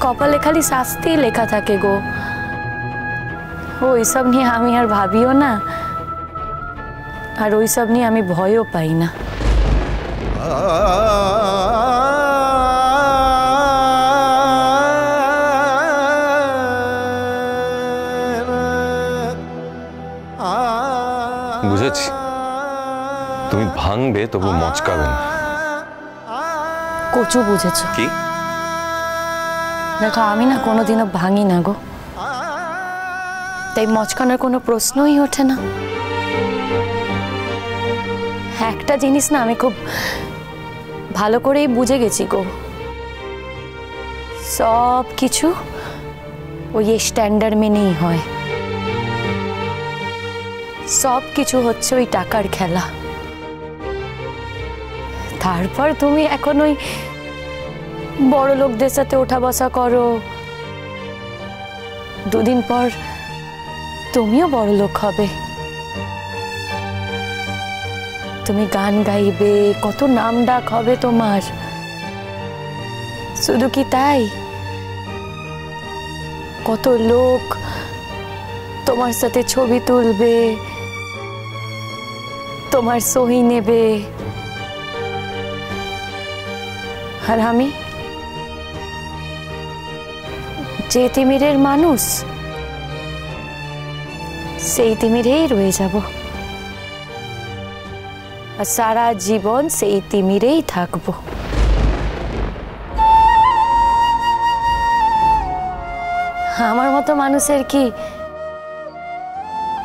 কপালে খালি শাস্তি লেখা থাকে গো। ওইসব নিয়ে আমি আর ভাবিও না, আর ওইসব নিয়ে আমি ভয়ও পাই না। বুঝেছি, তুমি ভাঙবে তবু মচকাবে না। কচু বুঝেছ কি? দেখো আমি না কোনোদিনও ভাঙি না গো, তাই মচকানোর কোনো প্রশ্নই ওঠে না। একটা জিনিস না আমি খুব ভালো করেই বুঝে গেছি গো, সব কিছু ওই স্ট্যান্ডার্ড মেনেই হয়, সব কিছু হচ্ছে ওই টাকার খেলা। তারপর তুমি এখন ওই বড় লোকদের সাথে ওঠা বসা করো, দুদিন পর তুমিও বড় লোক হবে, তুমি গান গাইবে, কত নাম ডাক হবে তোমার। শুধু কি তাই, কত লোক তোমার সাথে ছবি তুলবে, তোমার সহি নেবে। আর আমি যে তিমিরের মানুষ, সেই তিমিরেই রয়ে যাব, আর সারা জীবন সেই তিমিরেই থাকবো। আমার মতো মানুষের কি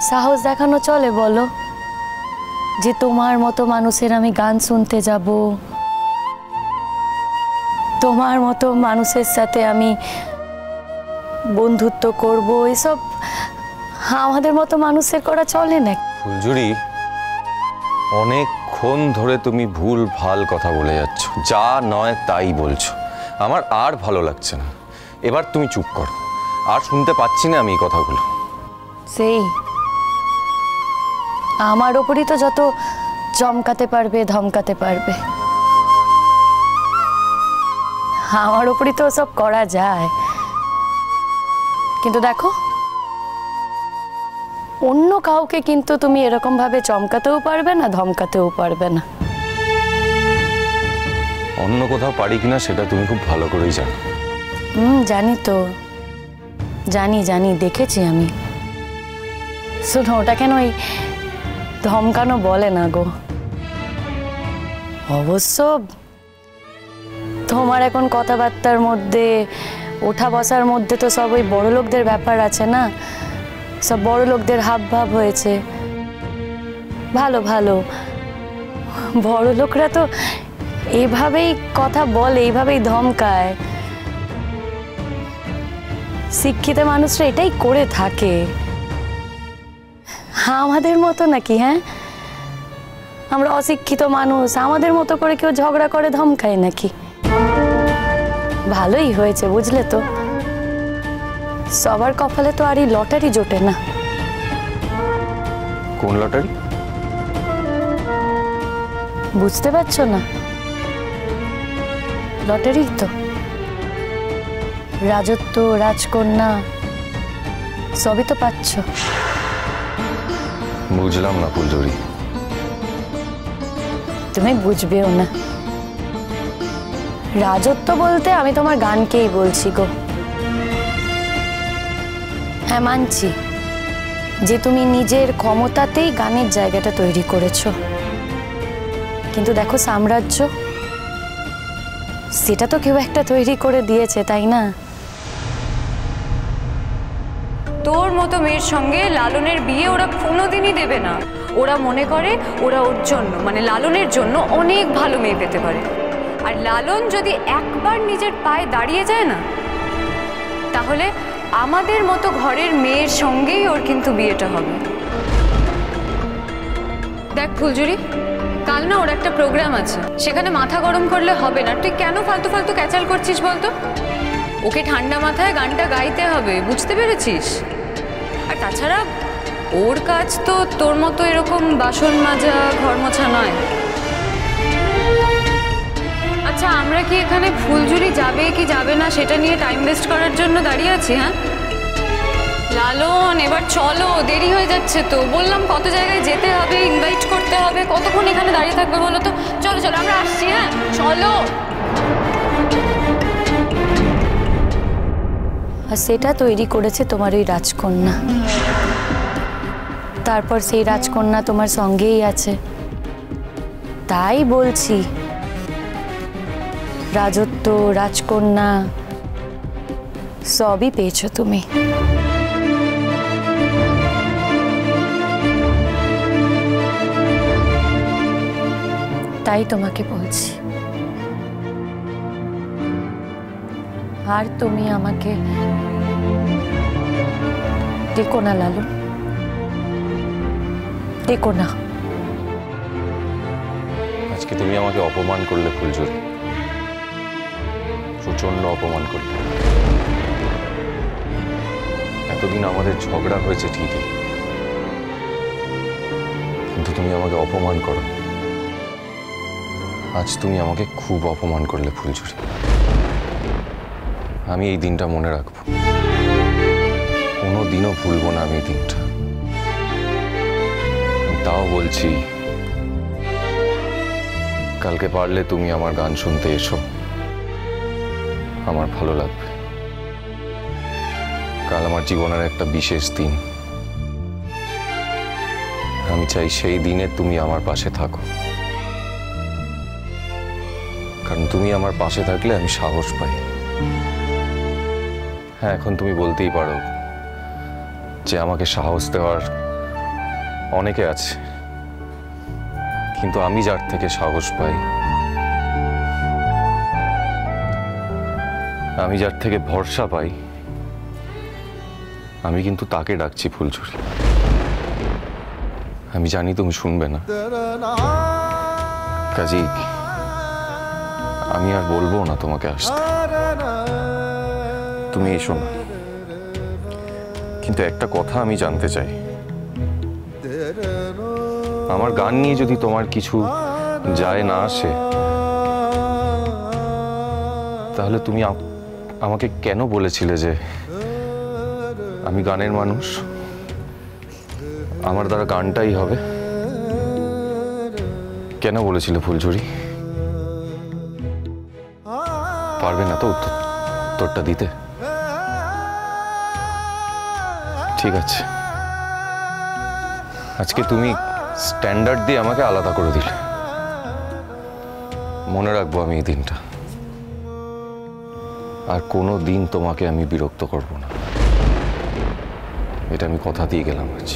সাহস দেখানো চলে বলো, যে তোমার মতো মানুষের আমি গান শুনতে যাব, তোমার মতো মানুষের সাথে আমি বন্ধুত্ব করব? এসব আমাদের মতো মানুষের করা চলে না। ফুলঝুরি, অনেকক্ষণ ধরে তুমি ভুল ভাল কথা বলে যাচ্ছ, যা নয় তাই বলছো, আমার আর ভালো লাগছে না। এবার তুমি চুপ করো, আর শুনতে পাচ্ছি না আমি এই কথাগুলো। সেই আমার ওপরই তো যত চমকাতে পারবে, ধমকাতে পারবে, আমার ওপরই তো সব করা যায়। কিন্তু দেখো, অন্য কাউকে কিন্তু তুমি এরকম ভাবে চমকাতেও পারবে না, ধমকাতেও পারবে না। অন্য কোথাও পারি কিনা সেটা তুমি খুব ভালো করেই জানো। জানি তো, জানি জানি, দেখেছি আমি। শোনো, ওটা কেন ওই ধমকানো বলে না গো। অবশ্য তোমার এখন কথাবার্তার মধ্যে, ওঠা বসার মধ্যে তো সব ওই বড় লোকদের ব্যাপার আছে না, সব বড় লোকদের হাব ভাব হয়েছে। ভালো ভালো, বড় লোকরা তো এইভাবেই কথা বলে, এইভাবেই ধমকায়। শিক্ষিত মানুষরা এটাই করে থাকে। আমাদের মতো নাকি? হ্যাঁ, আমরা অশিক্ষিত মানুষ, আমাদের মতো করে কেউ ঝগড়া করে ধমকায় নাকি? ভালোই হয়েছে বুঝলে তো, সবার কপালে তো আর এই লটারি জোটে না। কোন লটারি? বুঝতে পারছো না? লটারি তো, রাজত্ব, রাজকন্যা সবই তো পাচ্ছ। বুঝলাম না ফুলঝুরি। তুমি বুঝবেও না। রাজত্ব বলতে আমি তোমার গানকেই বলছি গো। হ্যাঁ, মানছি যে তুমি নিজের ক্ষমতাতেই গানের জায়গাটা তৈরি করেছো, কিন্তু দেখো সাম্রাজ্য, সেটা তো কেউ একটা তৈরি করে দিয়েছে, তাই না? তোর মতো মেয়ের সঙ্গে লালনের বিয়ে ওরা কোনোদিনই দেবে না। ওরা মনে করে ওরা ওর জন্য, মানে লালনের জন্য অনেক ভালো মেয়ে পেতে পারে। আর লালন যদি একবার নিজের পায়ে দাঁড়িয়ে যায় না, তাহলে আমাদের মতো ঘরের মেয়ের সঙ্গেই ওর কিন্তু বিয়েটা হবে। দেখ ফুলঝুরি, কাল না ওর একটা প্রোগ্রাম আছে, সেখানে মাথা গরম করলে হবে না। তুই কেন ফালতু ফালতু ক্যাচাল করছিস বলতো? ওকে ঠান্ডা মাথায় গানটা গাইতে হবে, বুঝতে পেরেছিস? আর তাছাড়া ওর কাজ তো তোর মতো এরকম বাসন মাজা, ঘর মোছা নয়। আচ্ছা আচ্ছা আমরা কি এখানে ফুলঝুরি যাবে কি যাবে না সেটা নিয়ে টাইম ওয়েস্ট করার জন্য দাঁড়িয়ে আছি? হ্যাঁ লালন, এবার চলো, দেরি হয়ে যাচ্ছে তো। বললাম কত জায়গায় যেতে হবে, ইনভাইট করতে হবে, কতক্ষণ এখানে দাঁড়িয়ে থাকবে বলো তো? চলো চলো আমরা আসছি। হ্যাঁ চলো। আর সেটা তৈরি করেছে তোমার ওই রাজকন্যা। তারপর সেই রাজকন্যা তোমার সঙ্গেই আছে। তাই বলছি, রাজত্ব, রাজকন্যা সবই পেয়েছো তুমি। তাই তোমাকে বলছি, আর তুমি আমাকে দেখো না লালন, দেখো না। আজকে তুমি আমাকে অপমান করলে ফুলঝুরি, প্রচন্ড অপমান করলে। এতদিন আমাদের ঝগড়া হয়েছে ঠিকই, কিন্তু তুমি আমাকে অপমান করো। আজ তুমি আমাকে খুব অপমান করলে ফুলঝুরি। আমি এই দিনটা মনে রাখবো, কোনোদিনও ভুলবো না আমি এই দিনটা। তাও বলছি, কালকে পারলে তুমি আমার গান শুনতে এসো, আমার ভালো লাগবে। কাল আমার জীবনের একটা বিশেষ দিন। আমি চাই সেই দিনে তুমি আমার পাশে থাকো, কারণ তুমি আমার পাশে থাকলে আমি সাহস পাই। হ্যাঁ, এখন তুমি বলতেই পারো যে আমাকে সাহস দেওয়ার অনেকে আছে, কিন্তু আমি যার থেকে সাহস পাই, আমি যার থেকে ভরসা পাই, আমি কিন্তু তাকে ডাকছি ফুলঝুরি। আমি জানি তুমি শুনবে না, কাজেই আমি আর বলবো না তোমাকে আসতে। তুমি এসো না, কিন্তু একটা কথা আমি জানতে চাই, আমার গান নিয়ে যদি তোমার কিছু যায় না আসে, তাহলে তুমি আমাকে কেন বলেছিলে যে আমি গানের মানুষ, আমার দ্বারা গানটাই হবে? কেন বলেছিলে ফুলঝুরি? পারবে না তো উত্তরটা দিতে? ঠিক আছে, আজকে তুমি স্ট্যান্ডার্ড দিয়ে আমাকে আলাদা করে দিলে। মনে রাখবো আমি এই দিনটা, আর কোনো দিন তোমাকে আমি বিরক্ত করব না, এটা আমি কথা দিয়ে গেলাম আজ।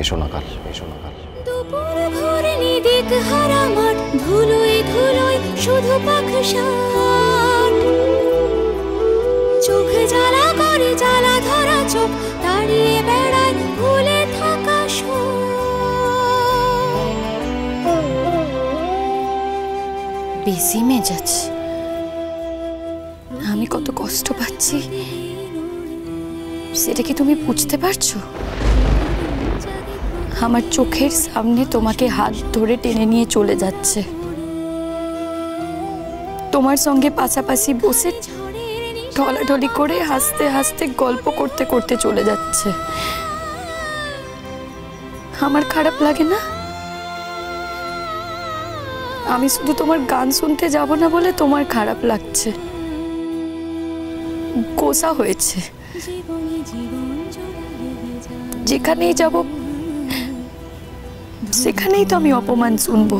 এসো না কাল, এসো না কাল। দুপুর ঘরে নিদিক হারা মাঠ, ধুলোয় ধুলোয় শুধু পাখসাট। চোখ জ্বালা করে জ্বালা ধরা চোখ, দাঁড়িয়ে বেড়ায় ভুলে থাকা বেশি মেজাজ। আমি কত কষ্ট পাচ্ছি সেটা কি তুমি বুঝতে পারছো? আমার চোখের সামনে তোমাকে হাত ধরে টেনে নিয়ে চলে যাচ্ছে, তোমার সঙ্গে পাশাপাশি বসে ঢলাঢলি করে হাসতে হাসতে গল্প করতে করতে চলে যাচ্ছে। আমার খারাপ লাগে না? আমি শুধু তোমার গান শুনতে যাব না বলে তোমার খারাপ লাগছে, গোসা হয়েছে। যেখানেই যাব সেখানেই তো আমি অপমান শুনবো।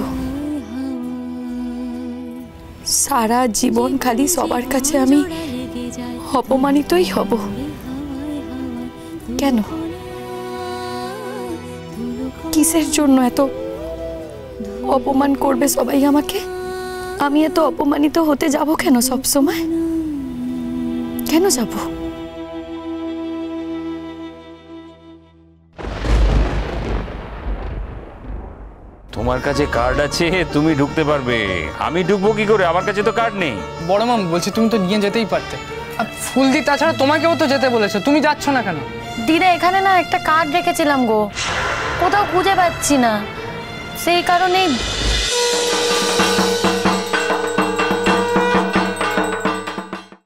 সারা জীবন খালি সবার কাছে আমি অপমানিতই হব। কেন? কিসের জন্য এত অপমান করবে সবাই আমাকে? আমি এত অপমানিত হতে যাব কেন সব সময়? কেন যাব? তোমার কাছে কার্ড আছে, তুমি ঢুকতে পারবে, আমি ঢুকবো কি করে? আমার কাছে তো কার্ড নেই। বড় মাম বলছি, তুমি তো নিয়ে যেতেই পারতে। আর ফুলদি তাছাড়া তোমাকেও তো যেতে বলেছে, তুমি যাচ্ছ না কেন? দিদা, এখানে না একটা কার্ড রেখেছিলাম গো, কোথাও খুঁজে পাচ্ছি না, সেই কারণেই।